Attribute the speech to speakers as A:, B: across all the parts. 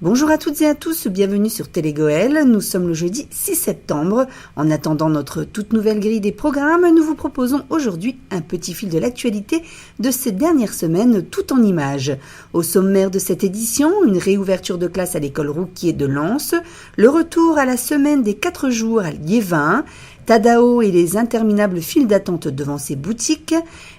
A: Bonjour à toutes et à tous, bienvenue sur Télégoël. Nous sommes le jeudi 6 septembre. En attendant notre toute nouvelle grille des programmes, nous vous proposons aujourd'hui un petit fil de l'actualité de ces dernières semaines tout en images. Au sommaire de cette édition, une réouverture de classe à l'école Rouquier de Lens, le retour à la semaine des 4 jours à Liévin, Tadao et les interminables files d'attente devant ses boutiques,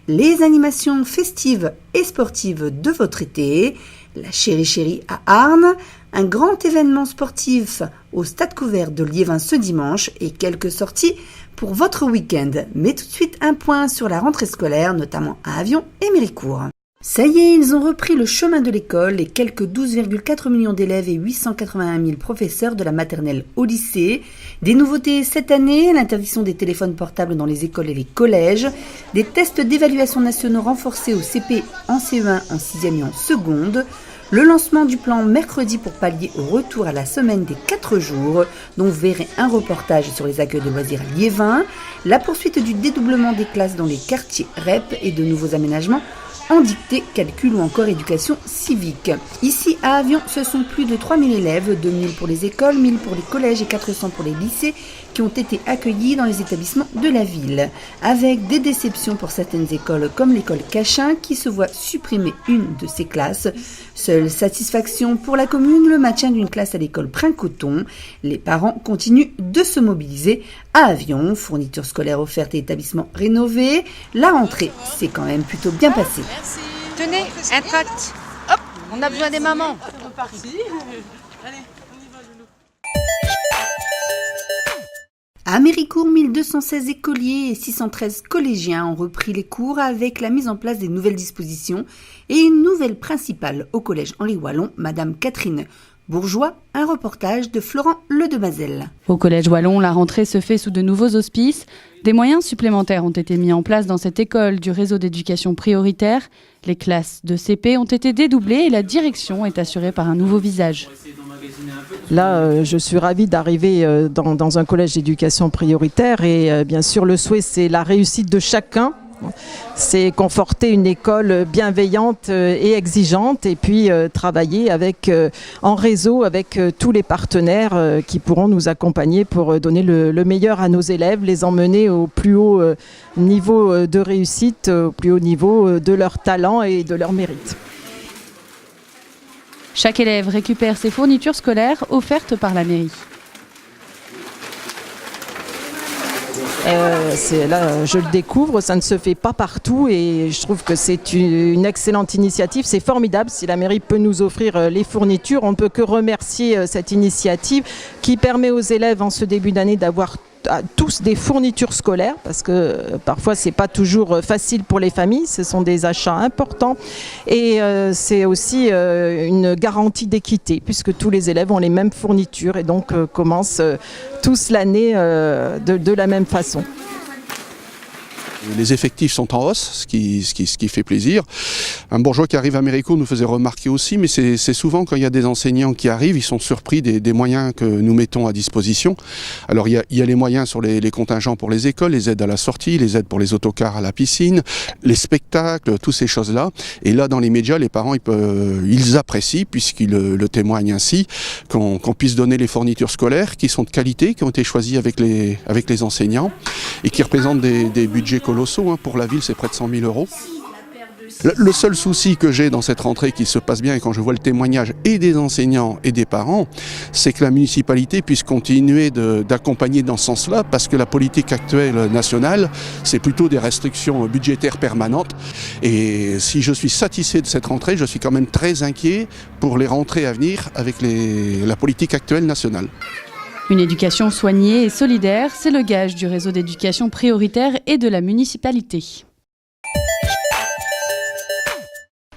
A: les animations festives et sportives de votre été, la Chéri à Arnes, un grand événement sportif au stade couvert de Liévin ce dimanche et quelques sorties pour votre week-end. Mais tout de suite un point sur la rentrée scolaire, notamment à Avion et Méricourt. Ça y est, ils ont repris le chemin de l'école, les quelques 12,4 millions d'élèves et 881 000 professeurs de la maternelle au lycée. Des nouveautés cette année, l'interdiction des téléphones portables dans les écoles et les collèges, des tests d'évaluation nationaux renforcés au CP en CE1, en 6e et en seconde, le lancement du plan mercredi pour pallier au retour à la semaine des 4 jours, dont vous verrez un reportage sur les accueils de loisirs à Liévin, la poursuite du dédoublement des classes dans les quartiers REP et de nouveaux aménagements en dictée, calcul ou encore éducation civique. Ici à Avion, ce sont plus de 3000 élèves, 2000 pour les écoles, 1000 pour les collèges et 400 pour les lycées qui ont été accueillis dans les établissements de la ville. Avec des déceptions pour certaines écoles comme l'école Cachin qui se voit supprimer une de ses classes. Seule satisfaction pour la commune, le maintien d'une classe à l'école Princoton. Les parents continuent de se mobiliser à Avion, fournitures scolaires offertes et établissements rénovés. La rentrée s'est quand même plutôt bien passée.
B: Merci.
C: Tenez, un tract. Hop, on a besoin des mamans.
B: Parti. Allez, on y va, Loulou.
A: À Méricourt, 1216 écoliers et 613 collégiens ont repris les cours avec la mise en place des nouvelles dispositions et une nouvelle principale au collège Henri Wallon, Madame Catherine Bourgeois, un reportage de Florent Ledemazel.
D: Au collège Wallon, la rentrée se fait sous de nouveaux auspices. Des moyens supplémentaires ont été mis en place dans cette école du réseau d'éducation prioritaire. Les classes de CP ont été dédoublées et la direction est assurée par un nouveau visage.
E: Là, je suis ravie d'arriver dans un collège d'éducation prioritaire et bien sûr, le souhait, c'est la réussite de chacun. C'est conforter une école bienveillante et exigeante et puis travailler en réseau avec tous les partenaires qui pourront nous accompagner pour donner le meilleur à nos élèves, les emmener au plus haut niveau de réussite, au plus haut niveau de leur talent et de leur mérite.
D: Chaque élève récupère ses fournitures scolaires offertes par la mairie.
E: Là, je le découvre, ça ne se fait pas partout et je trouve que c'est une excellente initiative. C'est formidable si la mairie peut nous offrir les fournitures. On ne peut que remercier cette initiative qui permet aux élèves en ce début d'année d'avoir tous des fournitures scolaires parce que parfois c'est pas toujours facile pour les familles, ce sont des achats importants et c'est aussi une garantie d'équité puisque tous les élèves ont les mêmes fournitures et donc commencent tous l'année de la même façon.
F: Les effectifs sont en hausse, ce qui fait plaisir. Un bourgeois qui arrive à Méricourt nous faisait remarquer aussi, mais c'est souvent quand il y a des enseignants qui arrivent, ils sont surpris des moyens que nous mettons à disposition. Alors il y a les moyens sur les contingents pour les écoles, les aides à la sortie, les aides pour les autocars à la piscine, les spectacles, toutes ces choses-là. Et là, dans les médias, les parents, ils apprécient, puisqu'ils le témoignent ainsi, qu'on puisse donner les fournitures scolaires qui sont de qualité, qui ont été choisies avec les enseignants et qui représentent des budgets colossaux. Pour la ville, c'est près de 100 000 €. Le seul souci que j'ai dans cette rentrée qui se passe bien, et quand je vois le témoignage et des enseignants et des parents, c'est que la municipalité puisse continuer d'accompagner dans ce sens-là, parce que la politique actuelle nationale, c'est plutôt des restrictions budgétaires permanentes. Et si je suis satisfait de cette rentrée, je suis quand même très inquiet pour les rentrées à venir avec la politique actuelle nationale.
D: Une éducation soignée et solidaire, c'est le gage du réseau d'éducation prioritaire et de la municipalité.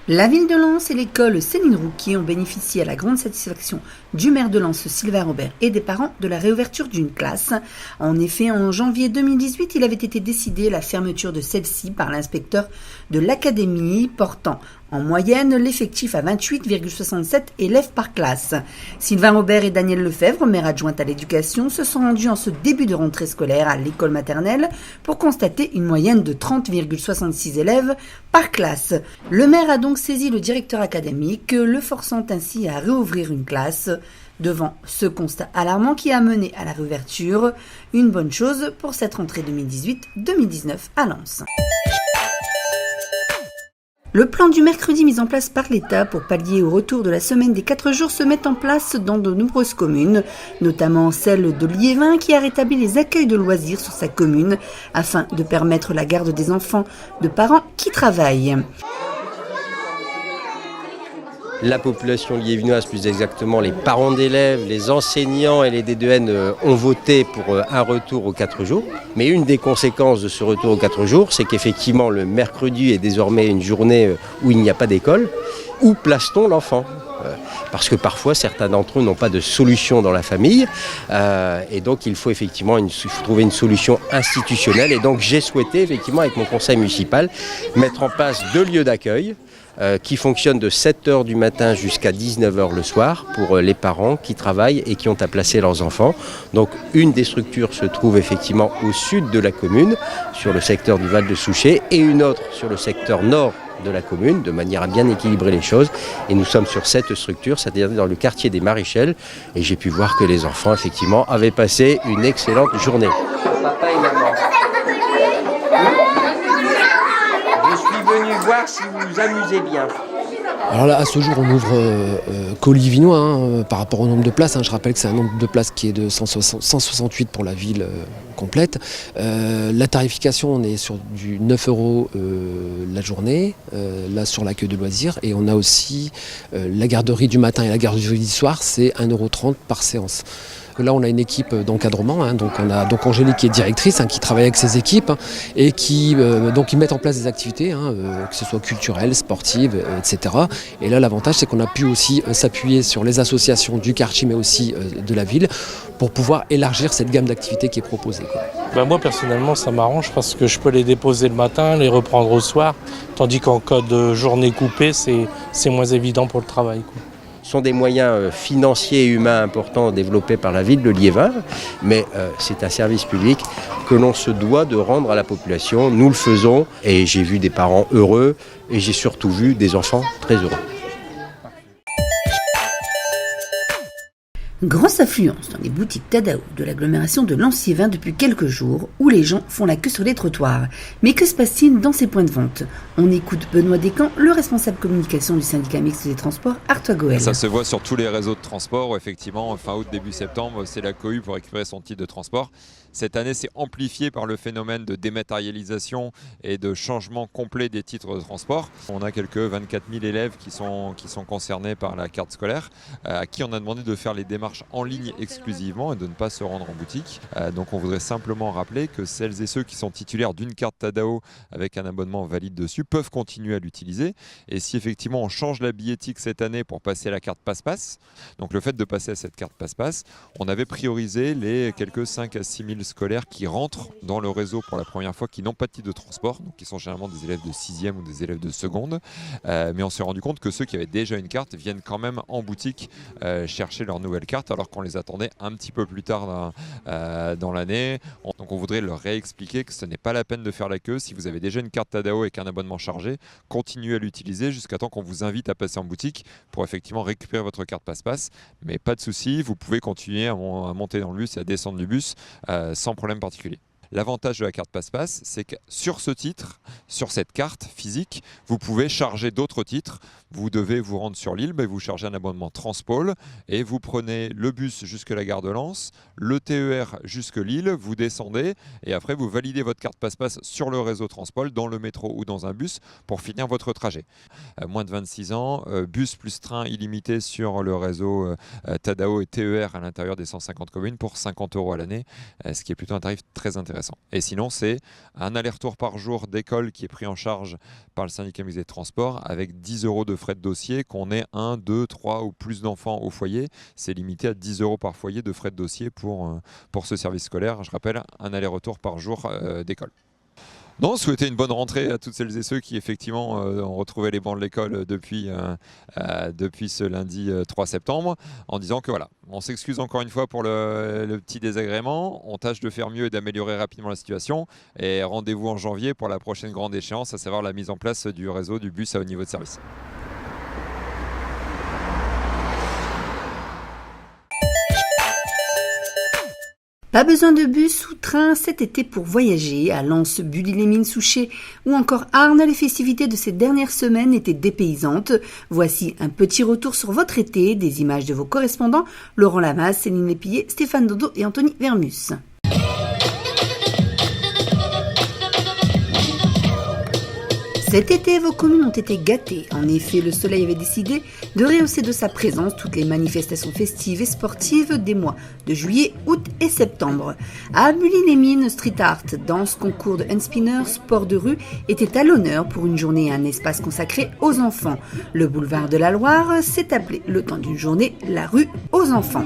A: La ville de Lens et l'école Céline Rouquier ont bénéficié à la grande satisfaction du maire de Lens, Sylvain Robert, et des parents de la réouverture d'une classe. En effet, en janvier 2018, il avait été décidé la fermeture de celle-ci par l'inspecteur de l'académie, portant En moyenne, l'effectif à 28,67 élèves par classe. Sylvain Robert et Daniel Lefebvre, maire adjointe à l'éducation, se sont rendus en ce début de rentrée scolaire à l'école maternelle pour constater une moyenne de 30,66 élèves par classe. Le maire a donc saisi le directeur académique, le forçant ainsi à réouvrir une classe. Devant ce constat alarmant qui a mené à la réouverture, une bonne chose pour cette rentrée 2018-2019 à Lens. Le plan du mercredi mis en place par l'État pour pallier au retour de la semaine des 4 jours se met en place dans de nombreuses communes, notamment celle de Liévin qui a rétabli les accueils de loisirs sur sa commune afin de permettre la garde des enfants de parents qui travaillent.
G: La population liévinoise, plus exactement les parents d'élèves, les enseignants et les D2N ont voté pour un retour aux 4 jours. Mais une des conséquences de ce retour aux 4 jours, c'est qu'effectivement le mercredi est désormais une journée où il n'y a pas d'école. Où place-t-on l'enfant ? Parce que parfois certains d'entre eux n'ont pas de solution dans la famille et donc il faut effectivement trouver une solution institutionnelle. Et donc j'ai souhaité effectivement avec mon conseil municipal mettre en place 2 lieux d'accueil qui fonctionnent de 7h du matin jusqu'à 19h le soir pour les parents qui travaillent et qui ont à placer leurs enfants. Donc une des structures se trouve effectivement au sud de la commune, sur le secteur du Val de Souchet, et une autre sur le secteur nord de la commune, de manière à bien équilibrer les choses. Et nous sommes sur cette structure, c'est-à-dire dans le quartier des Marichelles. Et j'ai pu voir que les enfants, effectivement, avaient passé une excellente journée. Papa et maman. Je suis venu voir si vous vous amusez bien.
H: Alors là, à ce jour, on ouvre qu'aux Liévinois par rapport au nombre de places. Je rappelle que c'est un nombre de places qui est de 168 pour la ville complète. La tarification, on est sur du 9 € la journée, là sur l'accueil de loisirs. Et on a aussi la garderie du matin et la garderie du soir, c'est 1,30 € par séance. Là, on a une équipe d'encadrement, donc on a donc Angélique qui est directrice, qui travaille avec ses équipes et qui donc ils mettent en place des activités, que ce soit culturelles, sportives, etc. Et là, l'avantage, c'est qu'on a pu aussi s'appuyer sur les associations du quartier, mais aussi de la ville, pour pouvoir élargir cette gamme d'activités qui est proposée.
I: Moi, personnellement, ça m'arrange parce que je peux les déposer le matin, les reprendre au soir, tandis qu'en cas de journée coupée, c'est moins évident pour le travail.
G: Ce sont des moyens financiers et humains importants développés par la ville de Liévin, mais c'est un service public que l'on se doit de rendre à la population. Nous le faisons et j'ai vu des parents heureux et j'ai surtout vu des enfants très heureux.
A: Grosse affluence dans les boutiques Tadao de l'agglomération de Lens-Liévin depuis quelques jours où les gens font la queue sur les trottoirs. Mais que se passe-t-il dans ces points de vente ? On écoute Benoît Descamps, le responsable communication du syndicat mixte des transports Artois Goël.
J: Ça se voit sur tous les réseaux de transport où effectivement fin août, début septembre, c'est la cohue pour récupérer son titre de transport. Cette année, c'est amplifié par le phénomène de dématérialisation et de changement complet des titres de transport. On a quelques 24 000 élèves qui sont concernés par la carte scolaire, à qui on a demandé de faire les démarches en ligne exclusivement et de ne pas se rendre en boutique. Donc on voudrait simplement rappeler que celles et ceux qui sont titulaires d'une carte Tadao avec un abonnement valide dessus peuvent continuer à l'utiliser. Et si effectivement on change la billettique cette année pour passer à la carte Passe-Passe, donc le fait de passer à cette carte Passe-Passe, on avait priorisé les quelques 5 à 6 000 scolaires qui rentrent dans le réseau pour la première fois, qui n'ont pas de titre de transport, donc qui sont généralement des élèves de 6e ou des élèves de seconde. Mais on s'est rendu compte que ceux qui avaient déjà une carte viennent quand même en boutique chercher leur nouvelle carte, alors qu'on les attendait un petit peu plus tard dans l'année. Donc on voudrait leur réexpliquer que ce n'est pas la peine de faire la queue. Si vous avez déjà une carte Tadao avec un abonnement chargé, continuez à l'utiliser jusqu'à temps qu'on vous invite à passer en boutique pour effectivement récupérer votre carte Passe-Passe. Mais pas de souci, vous pouvez continuer à monter dans le bus et à descendre du bus sans problème particulier. L'avantage de la carte Passe-Passe, c'est que sur ce titre, sur cette carte physique, vous pouvez charger d'autres titres. Vous devez vous rendre sur l'île, vous chargez un abonnement Transpôle et vous prenez le bus jusque la gare de Lens, le TER jusque Lille, vous descendez et après vous validez votre carte Passe-Passe sur le réseau Transpôle, dans le métro ou dans un bus pour finir votre trajet. Moins de 26 ans, bus plus train illimité sur le réseau Tadao et TER à l'intérieur des 150 communes pour 50 € à l'année, ce qui est plutôt un tarif très intéressant. Et sinon, c'est un aller-retour par jour d'école qui est pris en charge par le syndicat mixte des transports avec 10 € de frais de dossier, qu'on ait 1, 2, 3 ou plus d'enfants au foyer. C'est limité à 10 € par foyer de frais de dossier pour ce service scolaire. Je rappelle, un aller-retour par jour d'école. Non, souhaiter une bonne rentrée à toutes celles et ceux qui effectivement ont retrouvé les bancs de l'école depuis ce lundi 3 septembre, en disant que voilà, on s'excuse encore une fois pour le petit désagrément, on tâche de faire mieux et d'améliorer rapidement la situation, et rendez-vous en janvier pour la prochaine grande échéance, à savoir la mise en place du réseau du bus à haut niveau de service.
A: Pas besoin de bus ou train cet été pour voyager. À Lens, Bully-les-Mines, Souchet ou encore Arnes, les festivités de ces dernières semaines étaient dépaysantes. Voici un petit retour sur votre été, des images de vos correspondants Laurent Lamas, Céline Lépillet, Stéphane Dodo et Anthony Vermus. Cet été, vos communes ont été gâtées. En effet, le soleil avait décidé de rehausser de sa présence toutes les manifestations festives et sportives des mois de juillet, août et septembre. À Bully-les-Mines, street art, danse, concours de handspinner, sport de rue étaient à l'honneur pour une journée et un espace consacré aux enfants. Le boulevard de la Loire s'est appelé le temps d'une journée la rue aux enfants.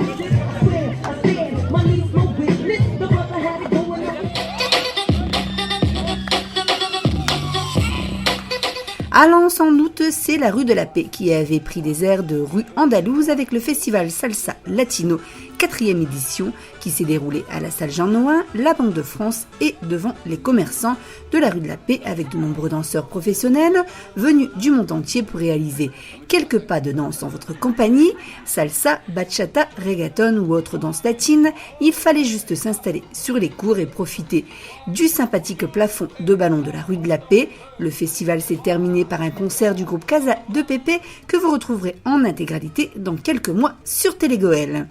A: À Lens, en août, c'est la rue de la Paix qui avait pris des airs de rue andalouse avec le festival Salsa Latino, 4e édition, qui s'est déroulé à la salle Jean Nouin, la Banque de France et devant les commerçants de la rue de la Paix avec de nombreux danseurs professionnels venus du monde entier pour réaliser quelques pas de danse en votre compagnie, salsa, bachata, reggaeton ou autre danse latine. Il fallait juste s'installer sur les cours et profiter du sympathique plafond de ballon de la rue de la Paix. Le festival s'est terminé par un concert du groupe Casa de Pépé que vous retrouverez en intégralité dans quelques mois sur Télégoël.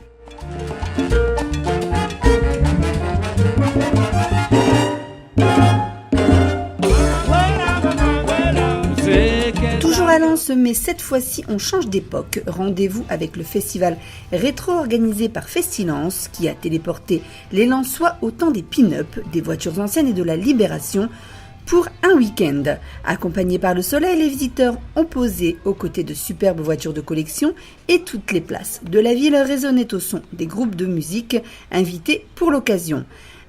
A: Toujours à Lens, mais cette fois-ci on change d'époque. Rendez-vous avec le festival rétro organisé par Festilance qui a téléporté les Lensois au temps des pin-up, des voitures anciennes et de la Libération pour un week-end. Accompagnés par le soleil, les visiteurs ont posé aux côtés de superbes voitures de collection et toutes les places de la ville résonnaient au son des groupes de musique invités pour l'occasion.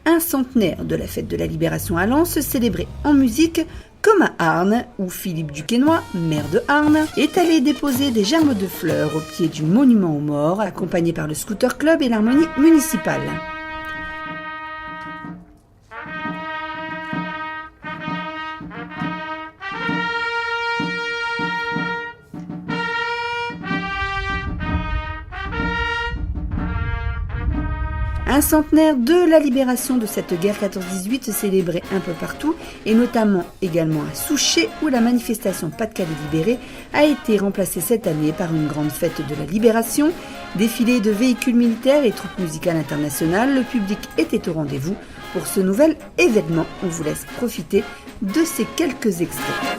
A: Un centenaire de la fête de la Libération à Lens célébré en musique comme à Arnes, où Philippe Duquesnoy, maire de Arnes, est allé déposer des germes de fleurs au pied du monument aux morts, accompagné par le Scooter Club et l'harmonie municipale. Un centenaire de la libération de cette guerre 14-18 célébré un peu partout et notamment également à Souchet où la manifestation Pas-de-Calais libéré a été remplacée cette année par une grande fête de la libération, défilé de véhicules militaires et troupes musicales internationales. Le public était au rendez-vous pour ce nouvel événement. On vous laisse profiter de ces quelques extraits.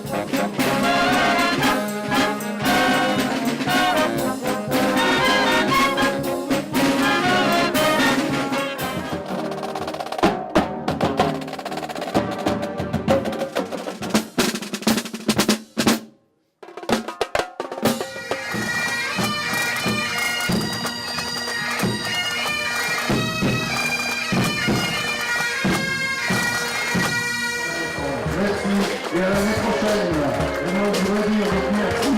K: Et à l'année prochaine, vraiment je veux dire merci.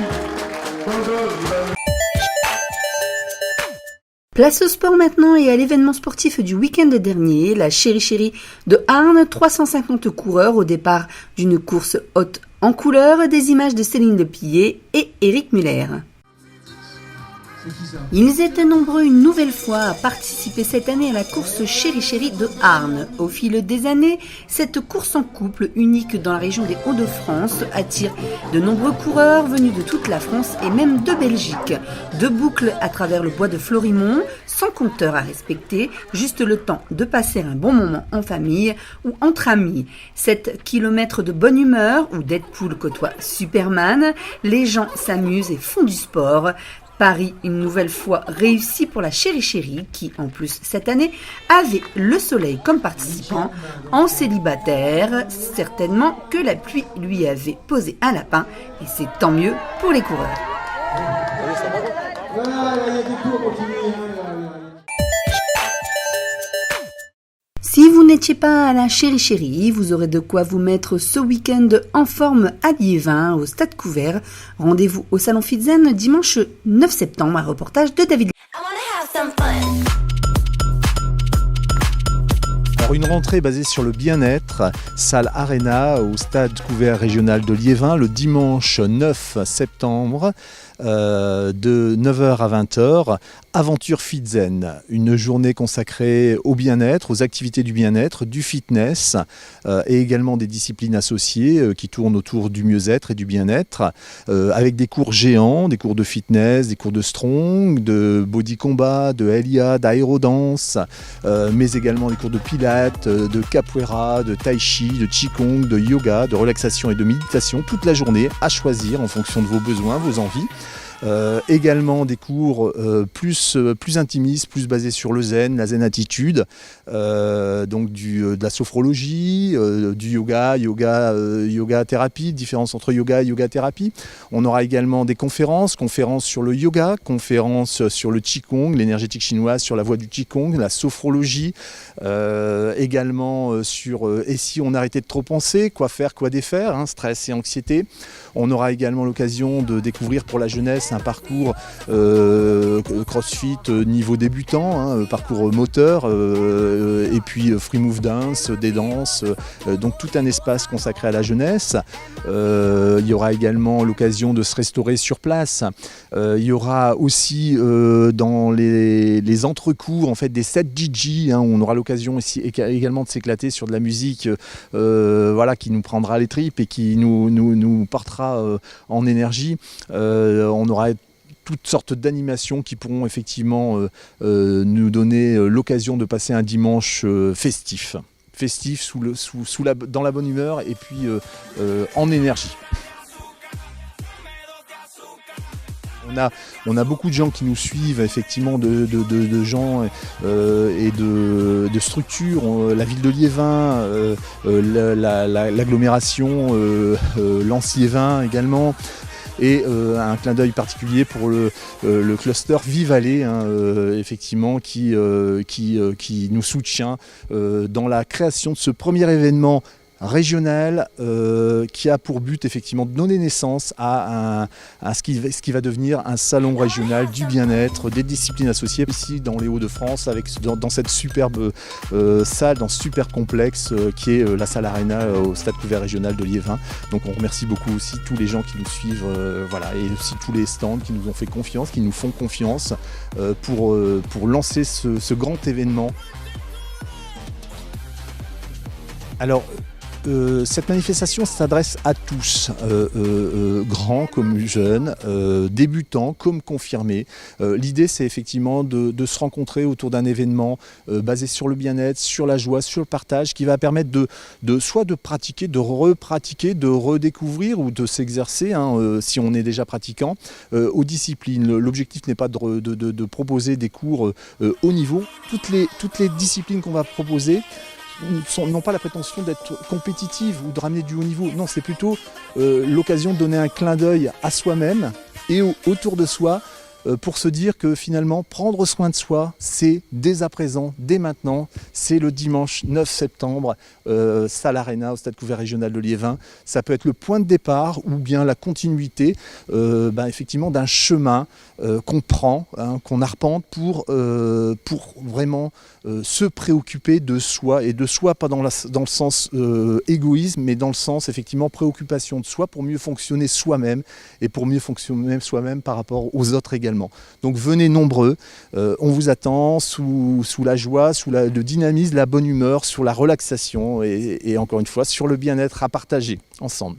A: Place au sport maintenant et à l'événement sportif du week-end dernier, la Chéri de Arnes, 350 coureurs au départ d'une course haute en couleur, des images de Céline Lépillet et Éric Muller. Ils étaient nombreux une nouvelle fois à participer cette année à la course Chéri de Arnes. Au fil des années, cette course en couple unique dans la région des Hauts-de-France attire de nombreux coureurs venus de toute la France et même de Belgique. Deux boucles à travers le bois de Florimont, sans compteur à respecter, juste le temps de passer un bon moment en famille ou entre amis. 7 kilomètres de bonne humeur où Deadpool côtoie Superman, les gens s'amusent et font du sport. Paris, une nouvelle fois réussi pour la Chéri qui, en plus, cette année, avait le soleil comme participant. En célibataire, certainement que la pluie lui avait posé un lapin, et c'est tant mieux pour les coureurs. Si vous n'étiez pas à la chérie, vous aurez de quoi vous mettre ce week-end en forme à Liévin, au Stade Couvert. Rendez-vous au Salon Fitzen dimanche 9 septembre, un reportage de David.
L: Alors une rentrée basée sur le bien-être, salle Arena au Stade Couvert régional de Liévin le dimanche 9 septembre de 9h à 20h. Aventure Fitzen, une journée consacrée au bien-être, aux activités du bien-être, du fitness et également des disciplines associées qui tournent autour du mieux-être et du bien-être avec des cours géants, des cours de fitness, des cours de strong, de body combat, de LIA, d'aérodance, mais également des cours de pilates, de capoeira, de tai chi, de qigong, de yoga, de relaxation et de méditation toute la journée à choisir en fonction de vos besoins, vos envies. Également des cours plus intimistes, plus basés sur le zen, la zen attitude, donc de la sophrologie, du yoga thérapie, différence entre yoga et yoga thérapie. On aura également des conférences sur le yoga, conférences sur le qigong, l'énergétique chinoise, sur la voie du qigong, la sophrologie, également sur et si on arrêtait de trop penser, quoi faire, quoi défaire, stress et anxiété. On aura également l'occasion de découvrir pour la jeunesse un parcours crossfit niveau débutant, parcours moteur, et puis free move dance, des danses, donc tout un espace consacré à la jeunesse. Il y aura également l'occasion de se restaurer sur place. Il y aura aussi dans les entrecours en fait, des sets DJ, où on aura l'occasion aussi, également de s'éclater sur de la musique qui nous prendra les tripes et qui nous portera en énergie. On aura toutes sortes d'animations qui pourront effectivement nous donner l'occasion de passer un dimanche festif dans la bonne humeur et puis en énergie. On a beaucoup de gens qui nous suivent, effectivement, de gens et de structures. La ville de Liévin, l'agglomération, Lens-Liévin également. Et un clin d'œil particulier pour le cluster Vivalais, effectivement, qui nous soutient dans la création de ce premier événement régional qui a pour but effectivement de donner naissance à ce qui va devenir un salon régional du bien-être, des disciplines associées ici dans les Hauts-de-France dans cette superbe salle, dans ce super complexe qui est la salle Arena au Stade Couvert régional de Liévin. Donc on remercie beaucoup aussi tous les gens qui nous suivent et aussi tous les stands qui nous ont fait confiance, qui nous font confiance pour lancer ce grand événement. Alors cette manifestation s'adresse à tous, grands comme jeunes, débutants comme confirmés. L'idée, c'est effectivement de se rencontrer autour d'un événement basé sur le bien-être, sur la joie, sur le partage, qui va permettre soit de pratiquer, de repratiquer, de redécouvrir ou de s'exercer, si on est déjà pratiquant, aux disciplines. L'objectif n'est pas de proposer des cours haut niveau. Toutes les disciplines qu'on va proposer n'ont pas la prétention d'être compétitives ou de ramener du haut niveau. Non, c'est plutôt l'occasion de donner un clin d'œil à soi-même et autour de soi pour se dire que finalement, prendre soin de soi, c'est dès à présent, dès maintenant, c'est le dimanche 9 septembre, salle Arena au Stade Couvert régional de Liévin. Ça peut être le point de départ ou bien la continuité effectivement d'un chemin qu'on prend, qu'on arpente pour vraiment se préoccuper de soi, et de soi pas dans le sens égoïsme, mais dans le sens effectivement préoccupation de soi pour mieux fonctionner soi-même et pour mieux fonctionner soi-même par rapport aux autres également. Donc venez nombreux, on vous attend sous la joie, sous le dynamisme, la bonne humeur, sur la relaxation et encore une fois sur le bien-être à partager ensemble.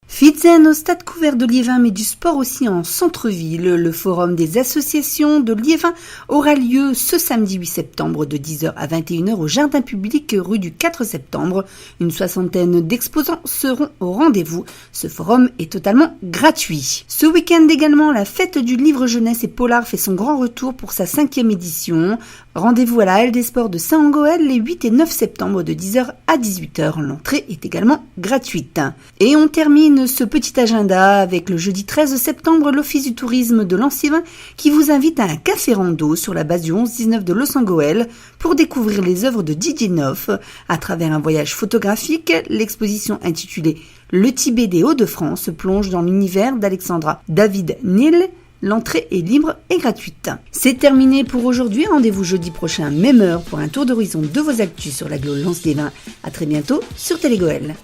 A: Fitzen au Stade Couvert de Liévin, mais du sport aussi en centre-ville. Le forum des associations de Liévin aura lieu ce samedi 8 septembre de 10h à 21h au jardin public rue du 4 septembre. Une soixantaine d'exposants seront au rendez-vous. Ce forum est totalement gratuit. Ce week-end également, la fête du livre jeunesse et polar fait son grand retour pour sa 5e édition. Rendez-vous à la Halle des Sports de Saint-Angoël les 8 et 9 septembre de 10h à 18h. L'entrée est également gratuite. Et on termine ce petit agenda avec le jeudi 13 septembre, l'Office du tourisme de Lancy-Vin qui vous invite à un café rando sur la base du 11-19 de Los-Angoël pour découvrir les œuvres de Didier Noff à travers un voyage photographique. L'exposition intitulée Le Tibet des Hauts-de-France plonge dans l'univers d'Alexandra David Niel. L'entrée est libre et gratuite. C'est terminé pour aujourd'hui. Rendez-vous jeudi prochain, même heure, pour un tour d'horizon de vos actus sur l'agglo Lens-les-Vins. À très bientôt sur Télégoël.